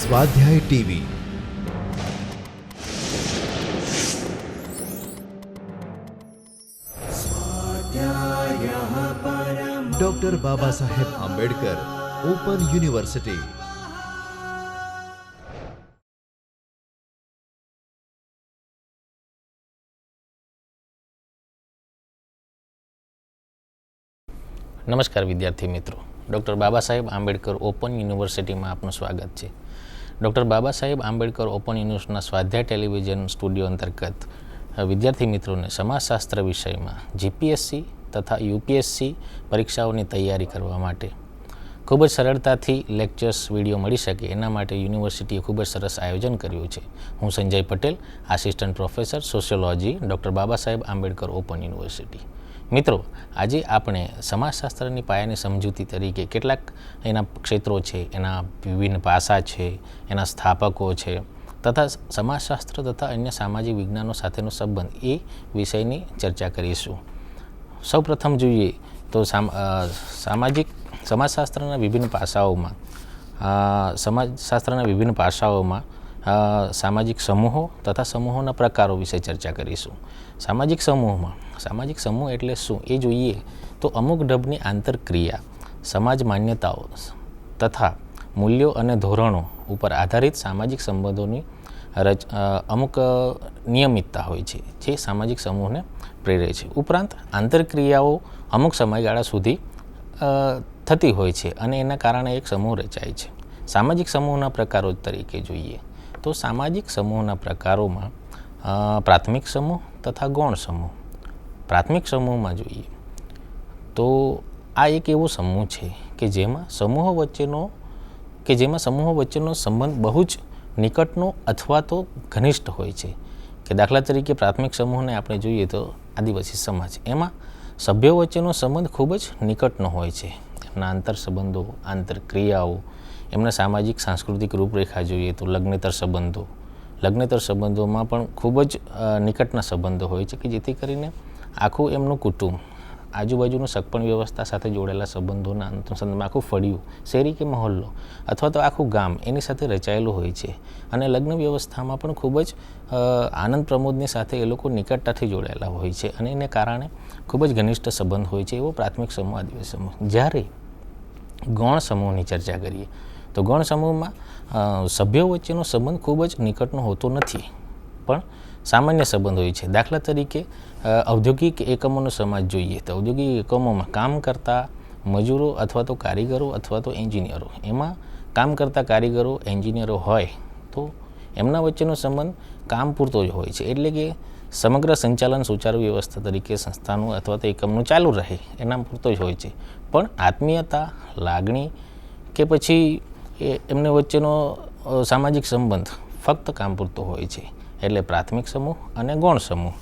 સ્વાધ્યાય TV. Doctor બાબા Saheb Ambedkar open university. નમસ્કાર વિદ્યાર્થી મિત્રો, ડૉક્ટર બાબા સાહેબ આંબેડકર ઓપન યુનિવર્સિટીમાં આપનું સ્વાગત છે. ડૉક્ટર બાબા સાહેબ આંબેડકર ઓપન યુનિવર્સિટીના સ્વાધ્યાય ટેલિવિઝન સ્ટુડિયો અંતર્ગત વિદ્યાર્થી મિત્રોને સમાજશાસ્ત્ર વિષયમાં જીપીએસસી તથા યુપીએસસી પરીક્ષાઓની તૈયારી કરવા માટે ખૂબ જ સરળતાથી લેક્ચર્સ વિડીયો મળી શકે એના માટે યુનિવર્સિટીએ ખૂબ જ સરસ આયોજન કર્યું છે. હું Sanjay Patel, assistant professor sociology, doctor Baba Saheb Ambedkar open university. મિત્રો, આજે આપણે સમાજશાસ્ત્રની પાયાની સમજૂતી તરીકે કેટલાક એના ક્ષેત્રો છે, એના વિભિન્ન પાસા છે, એના સ્થાપકો છે તથા સમાજશાસ્ત્ર તથા અન્ય સામાજિક વિજ્ઞાનો સાથેનો સંબંધ એ વિષયની ચર્ચા કરીશું. સૌપ્રથમ જોઈએ તો સમાજશાસ્ત્રના વિભિન્ન પાસાઓમાં સામાજિક સમૂહો તથા સમૂહોના પ્રકારો વિશે ચર્ચા કરીશું. સામાજિક સમૂહ એટલે શું એ જોઈએ તો અમુક ઢબની આંતરક્રિયા, સમાજ માન્યતાઓ તથા મૂલ્યો અને ધોરણો ઉપર આધારિત સામાજિક સંબંધોની અમુક નિયમિતતા હોય છે જે સામાજિક સમૂહને પ્રેરે છે. ઉપરાંત આંતરક્રિયાઓ અમુક સમયગાળા સુધી થતી હોય છે અને એના કારણે એક સમૂહ રચાય છે. સામાજિક સમૂહના પ્રકારો તરીકે જોઈએ તો સામાજિક સમૂહના પ્રકારોમાં પ્રાથમિક સમૂહ તથા ગૌણ સમૂહ. પ્રાથમિક સમૂહમાં જોઈએ તો આ એક એવો સમૂહ છે કે જેમાં સમૂહો વચ્ચેનો સંબંધ બહુ જ નિકટનો અથવા તો ઘનિષ્ઠ હોય છે. કે દાખલા તરીકે પ્રાથમિક સમૂહને આપણે જોઈએ તો આદિવાસી સમાજ, એમાં સભ્યો વચ્ચેનો સંબંધ ખૂબ જ નિકટનો હોય છે. એમના આંતર સંબંધો, આંતરક્રિયાઓ, એમના સામાજિક સાંસ્કૃતિક રૂપરેખા જોઈએ તો લગ્નેતર સંબંધોમાં પણ ખૂબ જ નિકટના સંબંધો હોય છે કે જેથી કરીને આખું એમનું કુટુંબ, આજુબાજુનું સગપણ વ્યવસ્થા સાથે જોડાયેલા સંબંધોના સંબંધમાં આખું ફળિયું, શેરી કે મહોલ્લો અથવા તો આખું ગામ એની સાથે રચાયેલું હોય છે. અને લગ્ન વ્યવસ્થામાં પણ ખૂબ જ આનંદ પ્રમોદની સાથે એ લોકો નિકટતાથી જોડાયેલા હોય છે અને એને કારણે ખૂબ જ ઘનિષ્ઠ સંબંધ હોય છે. એવો પ્રાથમિક સમૂહ, આદિવાસી સમૂહ. જ્યારે ગૌણ સમૂહની ચર્ચા કરીએ તો ગૌણ સમૂહમાં સભ્યો વચ્ચેનો સંબંધ ખૂબ જ નિકટનો હોતો નથી, પણ સામાન્ય સંબંધ હોય છે. દાખલા તરીકે ઔદ્યોગિક એકમોનો સમાજ જોઈએ તો ઔદ્યોગિક એકમોમાં કામ કરતા મજૂરો અથવા તો કારીગરો અથવા તો એન્જિનિયરો, એમાં કામ કરતા કારીગરો, એન્જિનિયરો હોય તો એમના વચ્ચેનો સંબંધ કામ પૂરતો જ હોય છે. એટલે કે સમગ્ર સંચાલન સુચારુ વ્યવસ્થા તરીકે સંસ્થાનું અથવા તો એકમનું ચાલુ રહે એના પૂરતો જ હોય છે. પણ આત્મીયતા, લાગણી કે પછી એમને વચ્ચેનો સામાજિક સંબંધ ફક્ત કામ પૂરતો હોય છે. એટલે પ્રાથમિક સમૂહ અને ગૌણ સમૂહ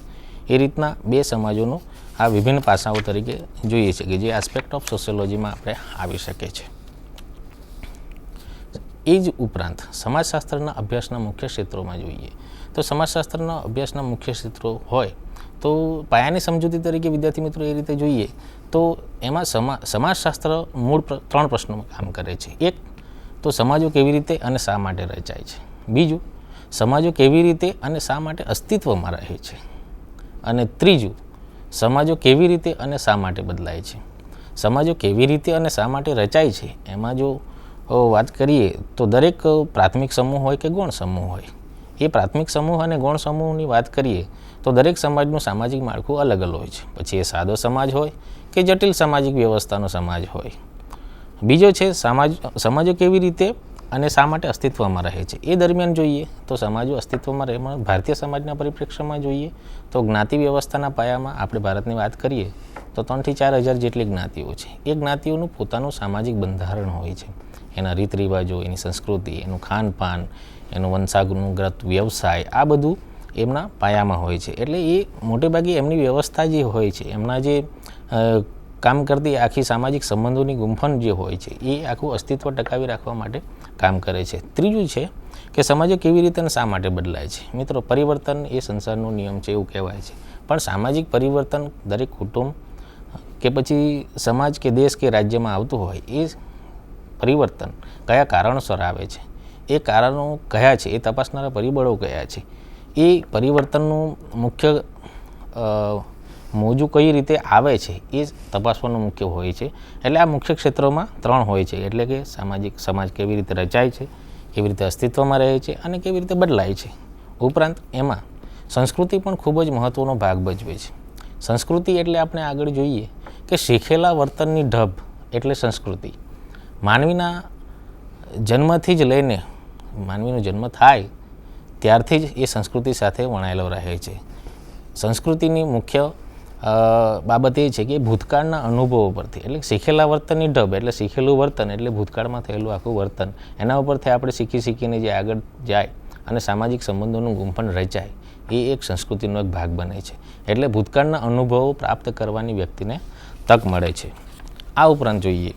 એ રીતના બે સમાજોનું આ વિભિન્ન પાસાઓ તરીકે જોઈએ છે કે જે આસ્પેક્ટ ઓફ સોશિયોલોજીમાં આપણે આવી શકે છે. એ જ ઉપરાંત સમાજશાસ્ત્રના અભ્યાસના મુખ્ય ક્ષેત્રોમાં જોઈએ તો સમાજશાસ્ત્રના અભ્યાસના મુખ્ય ક્ષેત્રો હોય તો પાયાની સમજૂતી તરીકે વિદ્યાર્થી મિત્રો એ રીતે જોઈએ તો એમાં સમાજશાસ્ત્ર મૂળ 3 પ્રશ્નોમાં કામ કરે છે. એક તો સમાજો કેવી રીતે અને શા માટે રચાય છે. બીજું, સમાજો કેવી રીતે અને શા માટે અસ્તિત્વમાં રહે છે. અને ત્રીજું, સમાજો કેવી રીતે અને શા માટે બદલાય છે. સમાજો કેવી રીતે અને શા માટે રચાય છે એમાં જો વાત કરીએ તો દરેક પ્રાથમિક સમૂહ હોય કે ગૌણ સમૂહ હોય, એ પ્રાથમિક સમૂહ અને ગૌણ સમૂહની વાત કરીએ તો દરેક સમાજનું સામાજિક માળખું અલગ અલગ હોય છે. પછી એ સાદો સમાજ હોય કે જટિલ સામાજિક વ્યવસ્થાનો સમાજ હોય. બીજો છે સમાજો કેવી રીતે અને શા માટે અસ્તિત્વમાં રહે છે. એ દરમિયાન જોઈએ તો સમાજો અસ્તિત્વમાં રહે, ભારતીય સમાજના પરિપ્રેક્ષ્યમાં જોઈએ તો જ્ઞાતિ વ્યવસ્થાના પાયામાં આપણે ભારતની વાત કરીએ તો 3,000 થી 4,000 જેટલી જ્ઞાતિઓ છે. એ જ્ઞાતિઓનું પોતાનું સામાજિક બંધારણ હોય છે. એના રીત રિવાજો, એની સંસ્કૃતિ, એનું ખાનપાન, એનું વંશાનુગત વ્યવસાય, આ બધું એમના પાયામાં હોય છે. એટલે એ મોટેભાગે એમની વ્યવસ્થા જે હોય છે, એમના જે કામ કરતી આખી સામાજિક સંબંધોની ગુંફણ જે હોય છે એ આખું અસ્તિત્વ ટકાવી રાખવા માટે કામ કરે છે. ત્રીજું છે કે સમાજો કેવી રીતે અને શા માટે બદલાય છે. મિત્રો, પરિવર્તન એ સંસારનો નિયમ છે એવું કહેવાય છે, પણ સામાજિક પરિવર્તન દરેક કુટુંબ કે પછી સમાજ કે દેશ કે રાજ્યમાં આવતું હોય એ પરિવર્તન કયા કારણોસર આવે છે એ કારણો કયા છે, એ તપાસનારા પરિબળો કયા છે, એ પરિવર્તનનું મુખ્ય મોજું કઈ રીતે આવે છે એ તપાસવાનું મુખ્ય હોય છે. એટલે આ મુખ્ય ક્ષેત્રોમાં 3 હોય છે, એટલે કે સમાજ કેવી રીતે રચાય છે, કેવી રીતે અસ્તિત્વમાં રહે છે અને કેવી રીતે બદલાય છે. ઉપરાંત એમાં સંસ્કૃતિ પણ ખૂબ જ મહત્ત્વનો ભાગ ભજવે છે. સંસ્કૃતિ એટલે આપણે આગળ જોઈએ કે શીખેલા વર્તનની ઢબ એટલે સંસ્કૃતિ. માનવીના જન્મથી જ લઈને માનવીનો જન્મ થાય ત્યારથી જ એ સંસ્કૃતિ સાથે વણાયેલો રહે છે. સંસ્કૃતિની મુખ્ય બાબત એ છે કે ભૂતકાળના અનુભવો પરથી, એટલે શીખેલા વર્તનની ઢબ એટલે શીખેલું વર્તન એટલે ભૂતકાળમાં થયેલું આખું વર્તન, એના ઉપરથી આપણે શીખીને જે આગળ જાય અને સામાજિક સંબંધોનું ગુંફણ રચાય એ એક સંસ્કૃતિનો એક ભાગ બને છે. એટલે ભૂતકાળના અનુભવો પ્રાપ્ત કરવાની વ્યક્તિને તક મળે છે. આ ઉપરાંત જોઈએ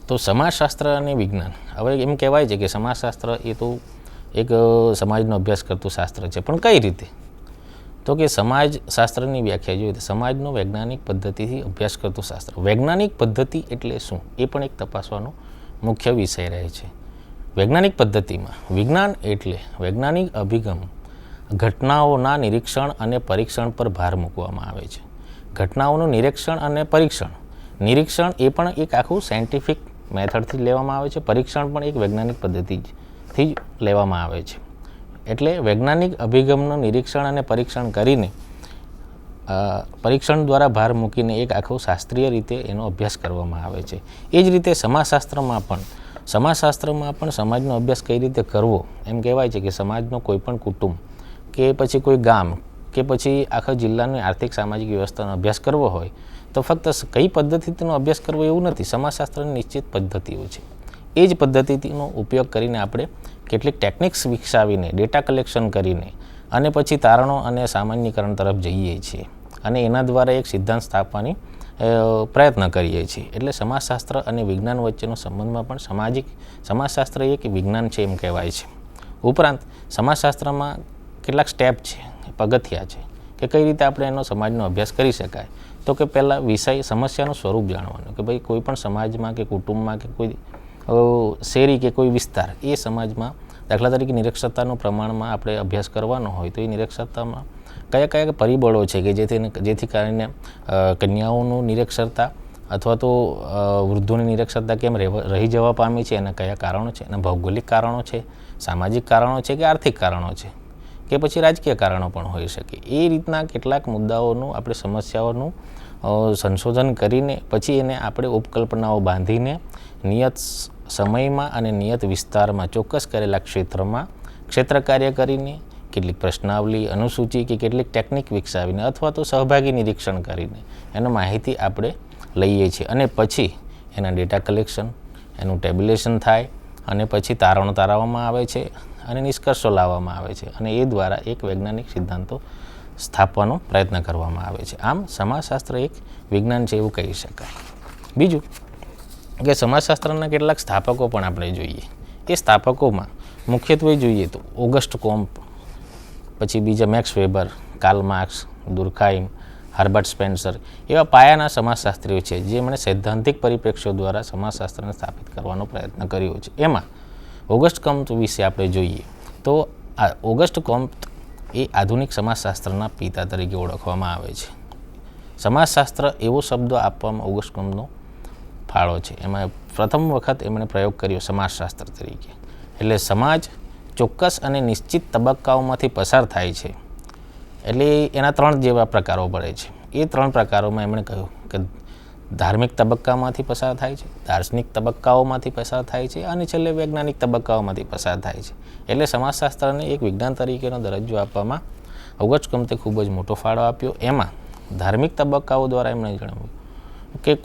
તો સમાજશાસ્ત્ર અને વિજ્ઞાન. હવે એમ કહેવાય છે કે સમાજશાસ્ત્ર એ તો એક સમાજનો અભ્યાસ કરતું શાસ્ત્ર છે, પણ કઈ રીતે? તો કે સમાજશાસ્ત્રની વ્યાખ્યા જોઈએ તો સમાજનો વૈજ્ઞાનિક પદ્ધતિથી અભ્યાસ કરતું શાસ્ત્ર. વૈજ્ઞાનિક પદ્ધતિ એટલે શું એ પણ એક તપાસવાનો મુખ્ય વિષય રહે છે. વૈજ્ઞાનિક પદ્ધતિમાં વિજ્ઞાન એટલે વૈજ્ઞાનિક અભિગમ ઘટનાઓના નિરીક્ષણ અને પરીક્ષણ પર ભાર મૂકવામાં આવે છે. ઘટનાઓનું નિરીક્ષણ અને નિરીક્ષણ એ પણ એક આખું સાયન્ટિફિક મેથડથી લેવામાં આવે છે. પરીક્ષણ પણ એક વૈજ્ઞાનિક પદ્ધતિથી જ લેવામાં આવે છે. એટલે વૈજ્ઞાનિક અભિગમનું નિરીક્ષણ અને પરીક્ષણ કરીને પરીક્ષણ દ્વારા ભાર મૂકીને એક આખો શાસ્ત્રીય રીતે એનો અભ્યાસ કરવામાં આવે છે. એ જ રીતે સમાજશાસ્ત્રમાં પણ સમાજનો અભ્યાસ કઈ રીતે કરવો, એમ કહેવાય છે કે સમાજનો કોઈ પણ કુટુંબ કે પછી કોઈ ગામ કે પછી આખા જિલ્લાની આર્થિક સામાજિક વ્યવસ્થાનો અભ્યાસ કરવો હોય તો ફક્ત કઈ પદ્ધતિનો અભ્યાસ કરવો એવું નથી. સમાજશાસ્ત્રની નિશ્ચિત પદ્ધતિઓ છે. એ જ પદ્ધતિનો ઉપયોગ કરીને આપણે કેટલીક ટેકનિક્સ વિકસાવીને ડેટા કલેક્શન કરીને અને પછી તારણો અને સામાન્યીકરણ તરફ જઈએ છીએ અને એના દ્વારા એક સિદ્ધાંત સ્થાપવાની પ્રયત્ન કરીએ છીએ. એટલે સમાજશાસ્ત્ર અને વિજ્ઞાન વચ્ચેનો સંબંધમાં પણ સમાજશાસ્ત્ર એક વિજ્ઞાન છે એમ કહેવાય છે. ઉપરાંત સમાજશાસ્ત્રમાં કેટલાક સ્ટેપ છે, પગથિયા છે કે કઈ રીતે આપણે એનો સમાજનો અભ્યાસ કરી શકાય. તો કે પહેલાં સમસ્યાનું સ્વરૂપ જાણવાનું કે ભાઈ કોઈ પણ સમાજમાં કે કુટુંબમાં કે કોઈ શેરી કે કોઈ વિસ્તાર, એ સમાજમાં દાખલા તરીકે નિરક્ષરતાનું પ્રમાણમાં આપણે અભ્યાસ કરવાનો હોય તો એ નિરક્ષરતામાં કયા પરિબળો છે કે જેથી કારણે કન્યાઓનું નિરક્ષરતા અથવા તો વૃદ્ધોની નિરક્ષરતા કેમ રહી જવા પામી છે, એના કયા કારણો છે, એના ભૌગોલિક કારણો છે, સામાજિક કારણો છે કે આર્થિક કારણો છે કે પછી રાજકીય કારણો પણ હોઈ શકે. એ રીતના કેટલાક મુદ્દાઓનું આપણે સમસ્યાઓનું સંશોધન કરીને પછી એને આપણે ઉપકલ્પનાઓ બાંધીને નિયત સમયમાં અને નિયત વિસ્તારમાં ચોક્કસ કરેલા ક્ષેત્ર કાર્ય કરીને કેટલીક પ્રશ્નાવલી, અનુસૂચિ કે કેટલીક ટેકનિક વિકસાવીને અથવા તો સહભાગી નિરીક્ષણ કરીને એનો માહિતી આપણે લઈએ છીએ અને પછી એના ડેટા કલેક્શન, એનું ટેબ્યુલેશન થાય અને પછી તારણો તારવવામાં આવે છે અને નિષ્કર્ષો લાવવામાં આવે છે અને એ દ્વારા એક વૈજ્ઞાનિક સિદ્ધાંતો સ્થાપવાનો પ્રયત્ન કરવામાં આવે છે. આમ સમાજશાસ્ત્ર એક વિજ્ઞાન છે એવું કહી શકાય. બીજું કે સમાજશાસ્ત્રના કેટલાક સ્થાપકો પણ આપણે જોઈએ. એ સ્થાપકોમાં મુખ્યત્વે જોઈએ તો ઓગસ્ટ કોમ્પ, પછી બીજા Max Weber, Karl Marx, Durkheim, Herbert Spencer એવા પાયાના સમાજશાસ્ત્રીઓ છે જેમણે સૈદ્ધાંતિક પરિપ્રેક્ષ્યો દ્વારા સમાજશાસ્ત્રને સ્થાપિત કરવાનો પ્રયત્ન કર્યો છે. એમાં ઓગસ્ટ કોમ્પ વિશે આપણે જોઈએ તો ઓગસ્ટ કોમ્પ એ આધુનિક સમાજશાસ્ત્રના પિતા તરીકે ઓળખવામાં આવે છે. સમાજશાસ્ત્ર એવો શબ્દ આપવામાં ઓગસ્ટ કોમ્પનો ફાળો છે. એમાં પ્રથમ વખત એમણે પ્રયોગ કર્યો સમાજશાસ્ત્ર તરીકે. એટલે સમાજ ચોક્કસ અને નિશ્ચિત તબક્કાઓમાંથી પસાર થાય છે. એટલે એના 3 જેવા પ્રકારો પડે છે. એ 3 પ્રકારોમાં એમણે કહ્યું કે ધાર્મિક તબક્કામાંથી પસાર થાય છે, દાર્શનિક તબક્કાઓમાંથી પસાર થાય છે અને છેલ્લે વૈજ્ઞાનિક તબક્કાઓમાંથી પસાર થાય છે. એટલે સમાજશાસ્ત્રને એક વિજ્ઞાન તરીકેનો દરજ્જો આપવામાં ઓગસ્ટ કોમ્પે ખૂબ જ મોટો ફાળો આપ્યો. એમાં ધાર્મિક તબક્કાઓ દ્વારા એમણે જણાવ્યું કે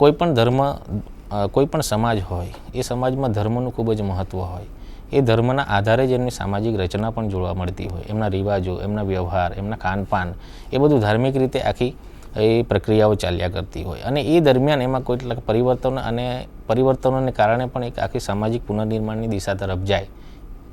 કોઈ પણ સમાજ હોય એ સમાજમાં ધર્મનું ખૂબ જ મહત્ત્વ હોય. એ ધર્મના આધારે જ એમની સામાજિક રચના પણ જોવા મળતી હોય. એમના રિવાજો, એમના વ્યવહાર, એમના ખાનપાન એ બધું ધાર્મિક રીતે આખી એ પ્રક્રિયાઓ ચાલ્યા કરતી હોય અને એ દરમિયાન એમાં કેટલાક પરિવર્તનોને કારણે પણ એક આખી સામાજિક પુનર્નિર્માણની દિશા તરફ જાય.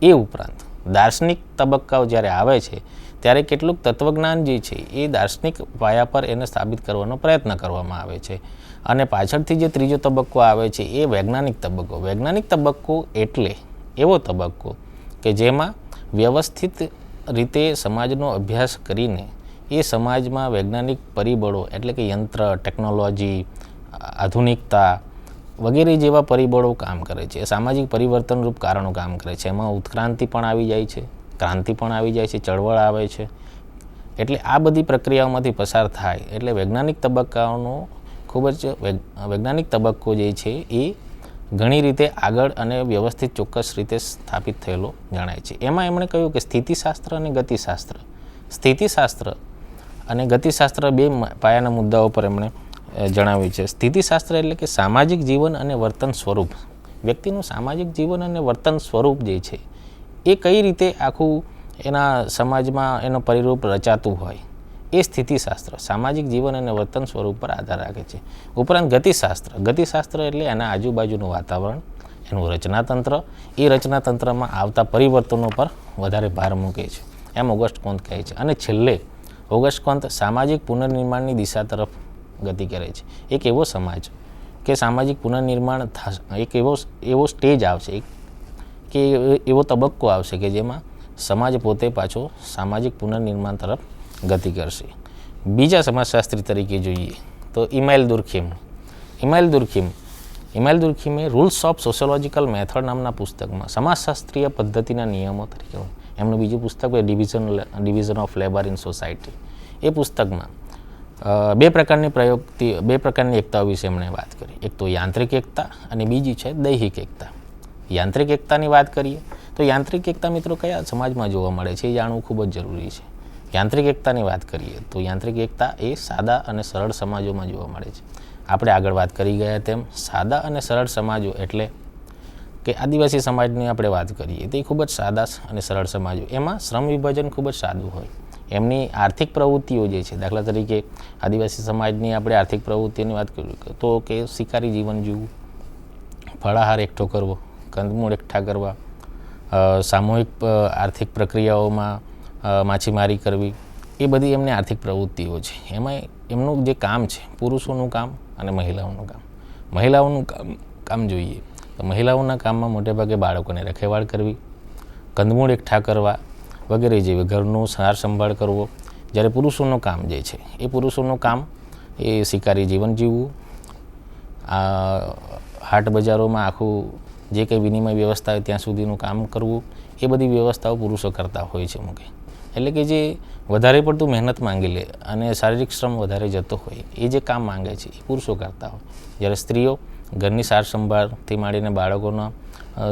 એ ઉપરાંત દાર્શનિક તબક્કાઓ જ્યારે આવે છે ત્યારે કેટલુંક તત્વજ્ઞાન જે છે એ દાર્શનિક પાયા પર એને સ્થાપિત કરવાનો પ્રયત્ન કરવામાં આવે છે અને પાછળથી જે ત્રીજો તબક્કો આવે છે એ વૈજ્ઞાનિક તબક્કો. વૈજ્ઞાનિક તબક્કો એટલે એવો તબક્કો કે જેમાં વ્યવસ્થિત રીતે સમાજનો અભ્યાસ કરીને એ સમાજમાં વૈજ્ઞાનિક પરિબળો એટલે કે યંત્ર, ટેકનોલોજી, આધુનિકતા વગેરે જેવા પરિબળો કામ કરે છે. સામાજિક પરિવર્તનરૂપ કારણો કામ કરે છે. એમાં ઉત્ક્રાંતિ પણ આવી જાય છે, ક્રાંતિ પણ આવી જાય છે, ચળવળ આવે છે. એટલે આ બધી પ્રક્રિયાઓમાંથી પસાર થાય એટલે વૈજ્ઞાનિક તબક્કાઓનો ખૂબ જ વૈજ્ઞાનિક તબક્કો જે છે એ ઘણી રીતે આગળ અને વ્યવસ્થિત ચોક્કસ રીતે સ્થાપિત થયેલો જણાય છે. એમાં એમણે કહ્યું કે સ્થિતિશાસ્ત્ર અને ગતિશાસ્ત્ર. સ્થિતિશાસ્ત્ર અને ગતિશાસ્ત્ર બે પાયાના મુદ્દાઓ પર એમણે જણાવ્યું છે. સ્થિતિશાસ્ત્ર એટલે કે સામાજિક જીવન અને વર્તન સ્વરૂપ. વ્યક્તિનું સામાજિક જીવન અને વર્તન સ્વરૂપ જે છે એ કઈ રીતે આખું એના સમાજમાં એનો પરિરૂપ રચાતું હોય એ સ્થિતિશાસ્ત્ર સામાજિક જીવન અને વર્તન સ્વરૂપ પર આધાર રાખે છે. ઉપરાંત ગતિશાસ્ત્ર એટલે એના આજુબાજુનું વાતાવરણ, એનું રચનાતંત્ર, એ રચનાતંત્રમાં આવતા પરિવર્તનો પર વધારે ભાર મૂકે છે, એમ ઓગસ્ટ કોન્ત કહે છે. અને છેલ્લે ઓગસ્ટ કોન્ત સામાજિક પુનર્નિર્માણની દિશા તરફ ગતિ કરે છે. એક એવો સમાજ કે સામાજિક પુનર્નિર્માણ એક એવો સ્ટેજ આવશે કે એવો તબક્કો આવશે કે જેમાં સમાજ પોતે પાછો સામાજિક પુનર્નિર્માણ તરફ ગતિ કરશે. બીજા સમાજશાસ્ત્રી તરીકે જોઈએ તો ઇમાઇલ દુર્ખીમે રૂલ્સ ઓફ સોશિયોલોજીકલ મેથડ નામના પુસ્તકમાં સમાજશાસ્ત્રીય પદ્ધતિના નિયમો તરીકે એમનું બીજું પુસ્તક division of labour in society. એ પુસ્તકમાં બે પ્રકારની એકતાઓ વિશે એમણે વાત કરી. એક તો યાંત્રિક એકતા અને બીજી છે દૈહિક એકતા. યાંત્રિક એકતાની વાત કરીએ તો યાંત્રિક એકતા મિત્રો કયા સમાજમાં જોવા મળે છે એ જાણવું ખૂબ જ જરૂરી છે. યાંત્રિક એકતાની વાત કરીએ તો યાંત્રિક એકતા એ સાદા અને સરળ સમાજોમાં જોવા મળે છે. આપણે આગળ વાત કરી ગયા તેમ સાદા અને સરળ સમાજો એટલે કે આદિવાસી સમાજની આપણે વાત કરીએ તો એ ખૂબ જ સાદા અને સરળ સમાજો. એમાં શ્રમ વિભાજન ખૂબ જ સાદું હોય. એમની આર્થિક પ્રવૃત્તિઓ જે છે, દાખલા તરીકે આદિવાસી સમાજની આપણે આર્થિક પ્રવૃત્તિની વાત કરીએ તો કે શિકારી જીવન જીવવું, ફળાહાર એકઠો કરવો, કંદમૂળ એકઠા કરવા, સામૂહિક આર્થિક પ્રક્રિયાઓમાં માછીમારી કરવી, એ બધી એમની આર્થિક પ્રવૃત્તિઓ છે. એમાં એમનું જે કામ છે પુરુષોનું કામ અને મહિલાઓનું કામ જોઈએ તો મહિલાઓના કામમાં મોટેભાગે બાળકોને રખેવાળ કરવી, કંદમૂળ એકઠા કરવા વગેરે જેવી ઘરનું સાર સંભાળ કરવો. જ્યારે પુરુષોનું કામ જે છે એ શિકારી જીવન જીવવું, હાટ બજારોમાં આખું જે કંઈ વિનિમય વ્યવસ્થા હોય ત્યાં સુધીનું કામ કરવું, એ બધી વ્યવસ્થાઓ પુરુષો કરતા હોય છે મુકે. એટલે કે જે વધારે પડતું મહેનત માંગી લે અને શારીરિક શ્રમ વધારે જતો હોય એ જે કામ માંગે છે એ પુરુષો કરતા હોય. જ્યારે સ્ત્રીઓ ઘરની સાર સંભાળથી માંડીને બાળકોના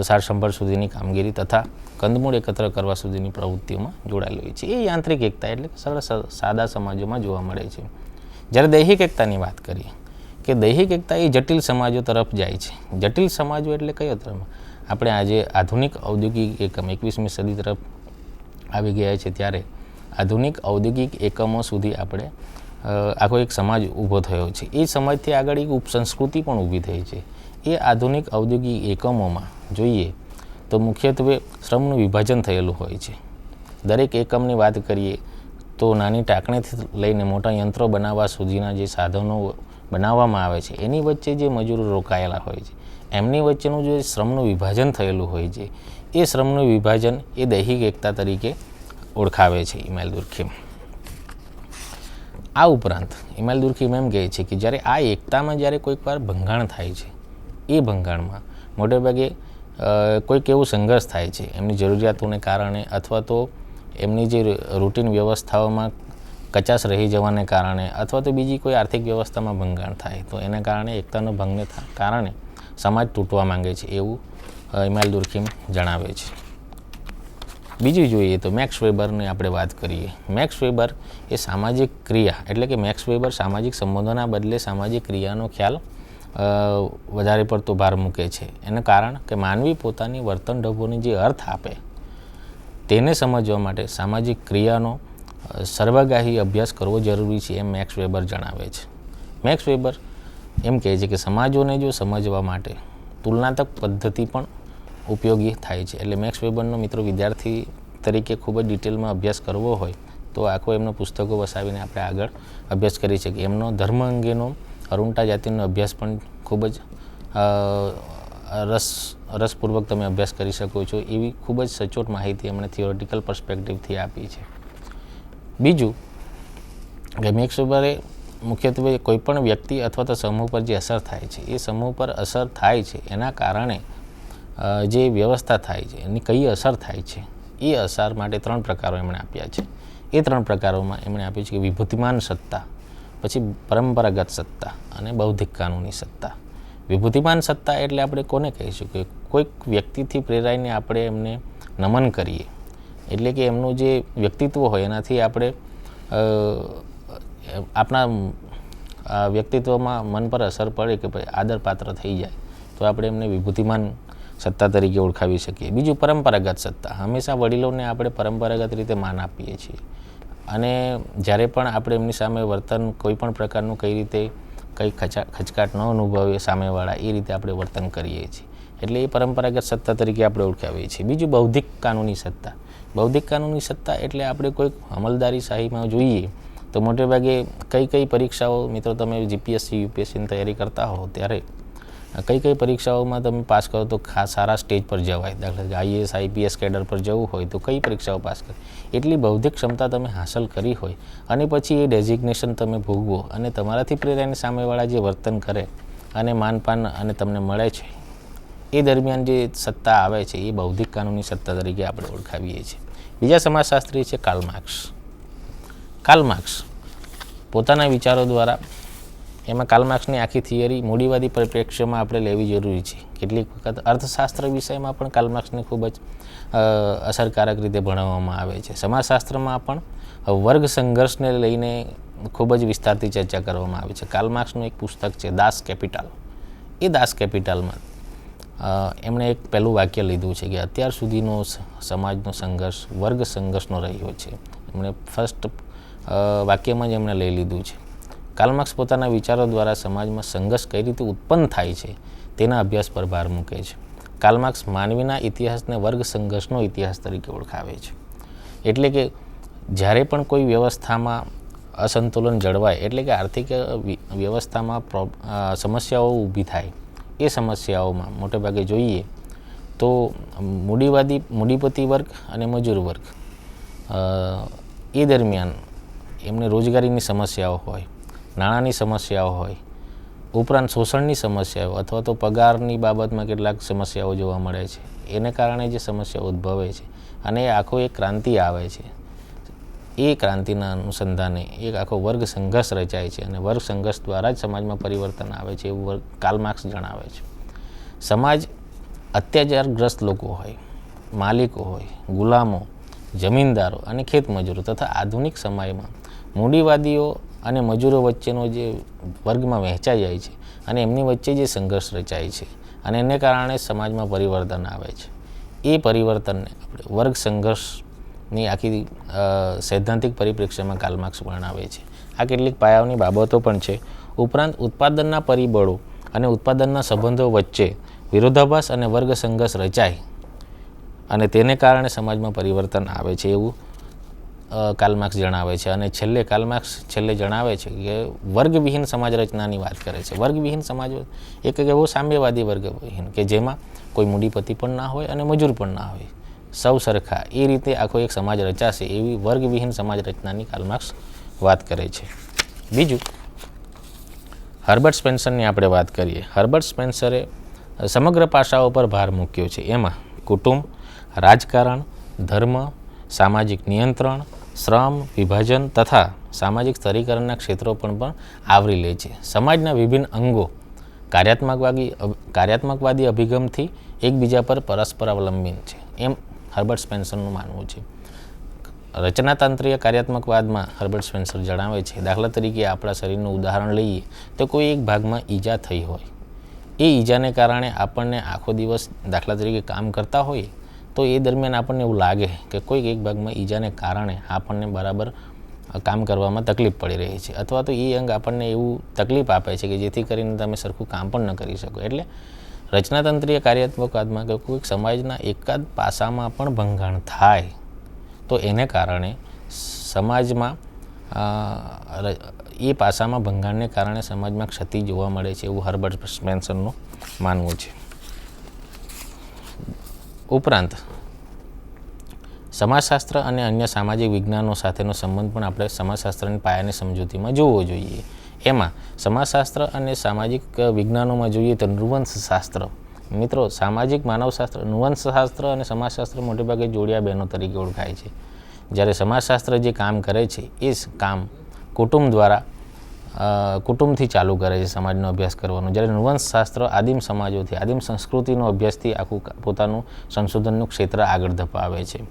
સાર સંભાળ સુધીની કામગીરી તથા કંદમૂળ એકત્ર કરવા સુધીની પ્રવૃત્તિઓમાં જોડાયેલી હોય છે. એ યાંત્રિક એકતા એટલે સરળ સાદા સમાજોમાં જોવા મળે છે. જ્યારે દૈહિક એકતાની વાત કરીએ કે દૈહિક એકતા એ જટિલ સમાજો તરફ જાય છે. જટિલ સમાજો એટલે કયો તરફ? આપણે આજે આધુનિક ઔદ્યોગિક એકમ 21મી સદી તરફ આવી ગયા છે ત્યારે આધુનિક ઔદ્યોગિક એકમો સુધી આપણે આખો એક સમાજ ઊભો થયો છે. એ સમાજથી આગળ એક ઉપસંસ્કૃતિ પણ ઊભી થઈ છે. એ આધુનિક ઔદ્યોગિક એકમોમાં જોઈએ તો મુખ્યત્વે શ્રમનું વિભાજન થયેલું હોય છે. દરેક એકમની વાત કરીએ તો નાની ટાંકણીથી લઈને મોટા યંત્રો બનાવવા સુધીના જે સાધનો બનાવવામાં આવે છે એની વચ્ચે જે મજૂરો રોકાયેલા હોય છે એમની વચ્ચેનું જે શ્રમનું વિભાજન થયેલું હોય છે એ શ્રમનું વિભાજન એ દૈહિક એકતા તરીકે ઓળખાવે છે ઇમાઇલ દુર્ખીમ. આ ઉપરાંત ઇમાઇલ દુર્ખીમ એમ કહે છે કે જ્યારે આ એકતામાં જ્યારે કોઈક વાર ભંગાણ થાય છે એ ભંગાણમાં મોટેભાગે કોઈક એવું સંઘર્ષ થાય છે એમની જરૂરિયાતોને કારણે અથવા તો એમની જે રૂટીન વ્યવસ્થાઓમાં કચાશ રહી જવાને કારણે અથવા તો બીજી કોઈ આર્થિક વ્યવસ્થામાં ભંગાણ થાય તો એના કારણે એકતાનો ભંગને કારણે સમાજ તૂટવા માંગે છે એવું ઇમાઇલ દુર્ખીમ જણાવે છે. બીજું જોઈએ તો મેક્સ વેબરની આપણે વાત કરીએ. મેક્સ વેબર એ સામાજિક ક્રિયા એટલે કે મેક્સ વેબર સામાજિક સંબંધોના બદલે સામાજિક ક્રિયાનો ખ્યાલ વધારે પડતો ભાર મૂકે છે. એનું કારણ કે માનવી પોતાની વર્તન ઢબોને જે અર્થ આપે તેને સમજવા માટે સામાજિક ક્રિયાનો સર્વગાહી અભ્યાસ કરવો જરૂરી છે એમ મેક્સ વેબર જણાવે છે. મેક્સ વેબર એમ કહે છે કે સમાજોને જો સમજવા માટે તુલનાત્મક પદ્ધતિ પણ ઉપયોગી થાય છે. એટલે મેક્સ વેબરનો મિત્રો વિદ્યાર્થી તરીકે ખૂબ જ ડિટેલમાં અભ્યાસ કરવો હોય તો આખો એમનો પુસ્તકો વસાવીને આપણે આગળ અભ્યાસ કરી શકીએ. એમનો ધર્મ અંગેનો અરુણતા જાતિનો અભ્યાસ પણ ખૂબ જ રસપૂર્વક તમે અભ્યાસ કરી શકો છો એવી ખૂબ જ સચોટ માહિતી એમણે થિયોરિટિકલ પર્સપેક્ટિવથી આપી છે. બીજું કે મેક્સવેબરે મુખ્યત્વે કોઈપણ વ્યક્તિ અથવા તો સમૂહ પર જે અસર થાય છે એ સમૂહ પર અસર થાય છે એના કારણે જે વ્યવસ્થા થાય છે એની કઈ અસર થાય છે એ અસર માટે 3 પ્રકારો એમણે આપ્યા છે. એ 3 પ્રકારોમાં એમણે આપ્યું છે કે વિભૂતિમાન સત્તા, પછી પરંપરાગત સત્તા અને બૌદ્ધિક કાનૂની સત્તા. વિભૂતિમાન સત્તા એટલે આપણે કોને કહીશું કે કોઈક વ્યક્તિથી પ્રેરાઈને આપણે એમને નમન કરીએ, એટલે કે એમનું જે વ્યક્તિત્વ હોય એનાથી આપણે આપણા વ્યક્તિત્વમાં મન પર અસર પડે કે ભાઈ આદરપાત્ર થઈ જાય તો આપણે એમને વિભૂતિમાન સત્તા તરીકે ઓળખાવી શકીએ. બીજું પરંપરાગત સત્તા. હંમેશા વડીલોને આપણે પરંપરાગત રીતે માન આપીએ છીએ અને જ્યારે પણ આપણે એમની સામે વર્તન કોઈ પણ પ્રકારનું કઈ રીતે કંઈ ખચકાટ ન અનુભવીએ સામેવાળા એ રીતે આપણે વર્તન કરીએ છીએ, એટલે એ પરંપરાગત સત્તા તરીકે આપણે ઓળખાવીએ છીએ. બીજું બૌદ્ધિક કાનૂની સત્તા. બૌદ્ધિક કાનૂની સત્તા એટલે આપણે કોઈક અમલદારી શાહીમાં જોઈએ તો મોટે ભાગે કઈ પરીક્ષાઓ મિત્રો તમે જીપીએસસી યુપીએસસીની તૈયારી કરતા હો ત્યારે કઈ પરીક્ષાઓમાં તમે પાસ કરો તો સારા સ્ટેજ પર જવાય. દાખલા તરીકે આઈએએસ આઈપીએસ કેડર પર જવું હોય તો કઈ પરીક્ષાઓ પાસ કરી, એટલી બૌદ્ધિક ક્ષમતા તમે હાંસલ કરી હોય અને પછી એ ડેઝિગ્નેશન તમે ભોગવો અને તમારાથી પ્રેરાઈને સામેવાળા જે વર્તન કરે અને માનપાન અને તમને મળે છે એ દરમિયાન જે સત્તા આવે છે એ બૌદ્ધિક કાનૂની સત્તા તરીકે આપણે ઓળખાવીએ છીએ. બીજા સમાજશાસ્ત્રી છે કાર્લ માર્ક્સ. કાર્લ માર્ક્સ પોતાના વિચારો દ્વારા એમાં કાર્લ માર્ક્સની આખી થિયરી મૂડીવાદી પરિપ્રેક્ષ્યમાં આપણે લેવી જરૂરી છે. કેટલીક વખત અર્થશાસ્ત્ર વિષયમાં પણ કાર્લ માર્ક્સને ખૂબ જ અસરકારક રીતે ભણાવવામાં આવે છે. સમાજશાસ્ત્રમાં પણ વર્ગ સંઘર્ષને લઈને ખૂબ જ વિસ્તારથી ચર્ચા કરવામાં આવે છે. કાર્લ માર્ક્સનું એક પુસ્તક છે દાસ કેપિટલ. એ દાસ કેપિટલમાં એમણે એક પહેલું વાક્ય લીધું છે કે અત્યાર સુધીનો સમાજનો સંઘર્ષ વર્ગ સંઘર્ષનો રહ્યો છે. એમણે ફર્સ્ટ વાક્યમાં જ એમણે લઈ લીધું છે. કાર્લ માર્ક્સ પોતાના વિચારો દ્વારા સમાજમાં સંઘર્ષ કઈ રીતે ઉત્પન્ન થાય છે તેના અભ્યાસ પર ભાર મૂકે છે. કાર્લ માર્ક્સ માનવીના ઇતિહાસને વર્ગ સંઘર્ષનો ઇતિહાસ તરીકે ઓળખાવે છે. એટલે કે જ્યારે પણ કોઈ વ્યવસ્થામાં અસંતુલન જળવાય, એટલે કે આર્થિક વ્યવસ્થામાં સમસ્યાઓ ઊભી થાય, એ સમસ્યાઓમાં મોટે ભાગે જોઈએ તો મૂડીપતિ વર્ગ અને મજૂર વર્ગ એ દરમિયાન એમને રોજગારીની સમસ્યાઓ હોય, નાણાંની સમસ્યાઓ હોય, ઉપરાંત શોષણની સમસ્યાઓ અથવા તો પગારની બાબતમાં કેટલાક સમસ્યાઓ જોવા મળે છે. એને કારણે જે સમસ્યાઓ ઉદ્ભવે છે અને એ આખો એક ક્રાંતિ આવે છે. એ ક્રાંતિના અનુસંધાને એક આખો વર્ગ સંઘર્ષ રચાય છે અને વર્ગ સંઘર્ષ દ્વારા જ સમાજમાં પરિવર્તન આવે છે એવું કાર્લ માર્ક્સ જણાવે છે. સમાજ અત્યાચારગ્રસ્ત લોકો હોય, માલિકો હોય, ગુલામો, જમીનદારો અને ખેતમજૂરો તથા આધુનિક સમયમાં મૂડીવાદીઓ અને મજૂરો વચ્ચેનો જે વર્ગમાં વહેંચાઈ જાય છે અને એમની વચ્ચે જે સંઘર્ષ રચાય છે અને એને કારણે સમાજમાં પરિવર્તન આવે છે. એ પરિવર્તનને આપણે વર્ગ સંઘર્ષની આખી સૈદ્ધાંતિક પરિપ્રેક્ષ્યમાં કાર્લ માર્ક્સ વર્ણવે છે. આ કેટલીક પાયાની બાબતો પણ છે. ઉપરાંત ઉત્પાદનના પરિબળો અને ઉત્પાદનના સંબંધો વચ્ચે વિરોધાભાસ અને વર્ગ સંઘર્ષ રચાય અને તેને કારણે સમાજમાં પરિવર્તન આવે છે એવું કાર્લ માર્ક્સ જણાવે છે. અને કાર્લ માર્ક્સ છેલ્લે જણાવે છે કે વર્ગવિહીન સમાજ રચનાની વાત કરે છે. વર્ગવિહીન સમાજ એક એવો સામ્યવાદી વર્ગવિહીન કે જેમાં કોઈ મૂડીપતિ પણ ના હોય અને મજૂર પણ ના હોય, સૌ સરખા, એ રીતે આખો એક સમાજ રચાશે એવી વર્ગવિહીન સમાજ રચનાની કાર્લ માર્ક્સ વાત કરે છે. બીજું હર્બર્ટ સ્પેન્સરની આપણે વાત કરીએ. હર્બર્ટ સ્પેન્સરે સમગ્ર પાસાઓ પર ભાર મૂક્યો છે. એમાં કુટુંબ, રાજકારણ, ધર્મ, સામાજિક નિયંત્રણ, શ્રમ, વિભાજન તથા સામાજિક સ્તરીકરણના ક્ષેત્રો પણ આવરી લે છે. સમાજના વિભિન્ન અંગો કાર્યાત્મકવાદી અભિગમથી એકબીજા પર પરસ્પર અવલંબિત છે એમ હર્બર્ટ સ્પેન્સરનું માનવું છે. રચનાતંત્રીય કાર્યાત્મકવાદમાં હર્બર્ટ સ્પેન્સર જણાવે છે, દાખલા તરીકે આપણા શરીરનું ઉદાહરણ લઈએ તો કોઈ એક ભાગમાં ઈજા થઈ હોય, એ ઈજાને કારણે આપણને આખો દિવસ દાખલા તરીકે કામ કરતા હોઈએ તો એ દરમિયાન આપણને એવું લાગે કે કોઈક એક ભાગમાં ઈજાને કારણે આપણને બરાબર કામ કરવામાં તકલીફ પડી રહી છે અથવા તો એ અંગ આપણને એવું તકલીફ આપે છે કે જેથી કરીને તમે સરખું કામ પણ ન કરી શકો. એટલે રચનાતંત્રીય કાર્યાત્મકવાદમાં કે કોઈક સમાજના એકાદ પાસામાં પણ ભંગાણ થાય તો એને કારણે સમાજમાં એ પાસામાં ભંગાણને કારણે સમાજમાં ક્ષતિ જોવા મળે છે એવું હર્બર્ટ સ્પેન્સરનું માનવું છે. ઉપરાંત સમાજશાસ્ત્ર અને અન્ય સામાજિક વિજ્ઞાનો સાથેનો સંબંધ પણ આપણે સમાજશાસ્ત્રની પાયાની સમજૂતીમાં જોવો જોઈએ. એમાં સમાજશાસ્ત્ર અને સામાજિક વિજ્ઞાનોમાં જોઈએ તો નૃવંશશાસ્ત્ર. મિત્રો, સામાજિક માનવશાસ્ત્ર, નૃવંશશાસ્ત્ર અને સમાજશાસ્ત્ર મોટેભાગે જોડિયા બહેનો તરીકે ઓળખાય છે. જ્યારે સમાજશાસ્ત્ર જે કામ કરે છે એ કામ કુટુંબથી ચાલુ કરે છે સમાજનો અભ્યાસ કરવાનો. જ્યારે નૃવંશશાસ્ત્ર આદિમ સમાજોથી, આદિમ સંસ્કૃતિનો અભ્યાસથી આખું પોતાનું સંશોધનનું ક્ષેત્ર આગળ ધપાવે છે.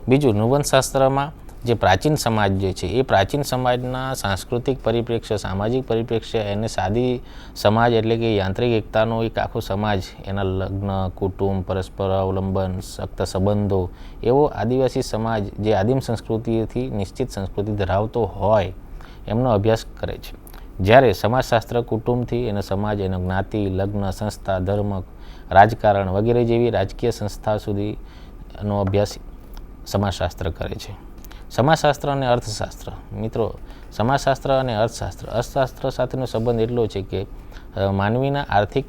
બીજું, નૃવંશશાસ્ત્રમાં જે પ્રાચીન સમાજ જે છે એ પ્રાચીન સમાજના સાંસ્કૃતિક પરિપ્રેક્ષ્ય, સામાજિક પરિપ્રેક્ષ્ય, એને સાદી સમાજ એટલે કે યાંત્રિક એકતાનો એક આખો સમાજ, એના લગ્ન, કુટુંબ, પરસ્પર અવલંબન, સખ્ત સંબંધો, એવો આદિવાસી સમાજ જે આદિમ સંસ્કૃતિથી નિશ્ચિત સંસ્કૃતિ ધરાવતો હોય એમનો અભ્યાસ કરે છે. જ્યારે સમાજશાસ્ત્ર કુટુંબથી એનો સમાજ, એનો જ્ઞાતિ, લગ્ન, સંસ્થા, ધર્મ, રાજકારણ વગેરે જેવી રાજકીય સંસ્થા સુધીનો અભ્યાસ સમાજશાસ્ત્ર કરે છે. સમાજશાસ્ત્ર અને અર્થશાસ્ત્ર. મિત્રો, સમાજશાસ્ત્ર અને અર્થશાસ્ત્ર સાથેનો સંબંધ એટલો છે કે માનવીના આર્થિક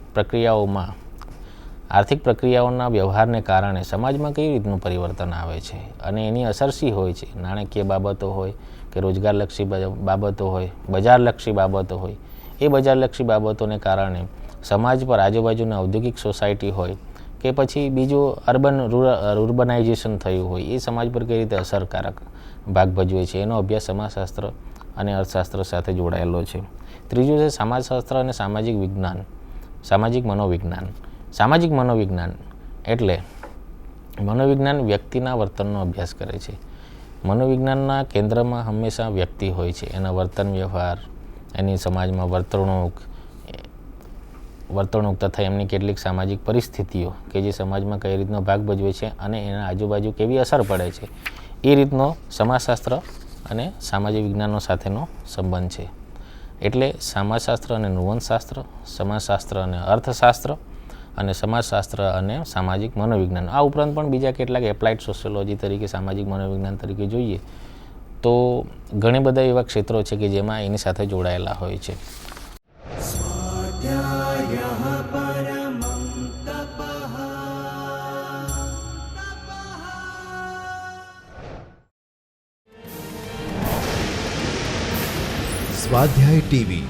પ્રક્રિયાઓના વ્યવહારને કારણે સમાજમાં કઈ રીતનું પરિવર્તન આવે છે અને એની અસર શી હોય છે. નાણાકીય બાબતો હોય કે રોજગારલક્ષી બાબતો હોય, બજારલક્ષી બાબતો હોય, એ બજારલક્ષી બાબતોને કારણે સમાજ પર આજુબાજુના ઔદ્યોગિક સોસાયટી હોય કે પછી બીજું અર્બનાઇઝેશન થયું હોય, એ સમાજ પર કઈ રીતે અસરકારક ભાગ ભજવે છે, એનો અભ્યાસ સમાજશાસ્ત્ર અને અર્થશાસ્ત્ર સાથે જોડાયેલો છે. ત્રીજું છે સમાજશાસ્ત્ર અને સામાજિક વિજ્ઞાન, સામાજિક મનોવિજ્ઞાન. સામાજિક મનોવિજ્ઞાન એટલે મનોવિજ્ઞાન વ્યક્તિના વર્તનનો અભ્યાસ કરે છે. મનોવિજ્ઞાનના કેન્દ્રમાં હંમેશા વ્યક્તિ હોય છે, એના વર્તન વ્યવહાર, એની સમાજમાં વર્તણૂક તથા એમની કેટલીક સામાજિક પરિસ્થિતિઓ કે જે સમાજમાં કઈ રીતનો ભાગ ભજવે છે અને એના આજુબાજુ કેવી અસર પડે છે, એ રીતનો સમાજશાસ્ત્ર અને સામાજિક વિજ્ઞાનો સાથેનો સંબંધ છે. એટલે સમાજશાસ્ત્ર અને નૃવંશશાસ્ત્ર, સમાજશાસ્ત્ર અને અર્થશાસ્ત્ર અને સમાજશાસ્ત્ર અને સામાજિક મનોવિજ્ઞાન. આ ઉપરાંત પણ બીજા કેટલાક એપ્લાઇડ સોશિયોલોજી તરીકે, સામાજિક મનોવિજ્ઞાન તરીકે જોઈએ તો ઘણી બધા એવા ક્ષેત્રો છે કે જેમાં એની સાથે જોડાયેલા હોય છે. સ્વાધ્યાય ટીવી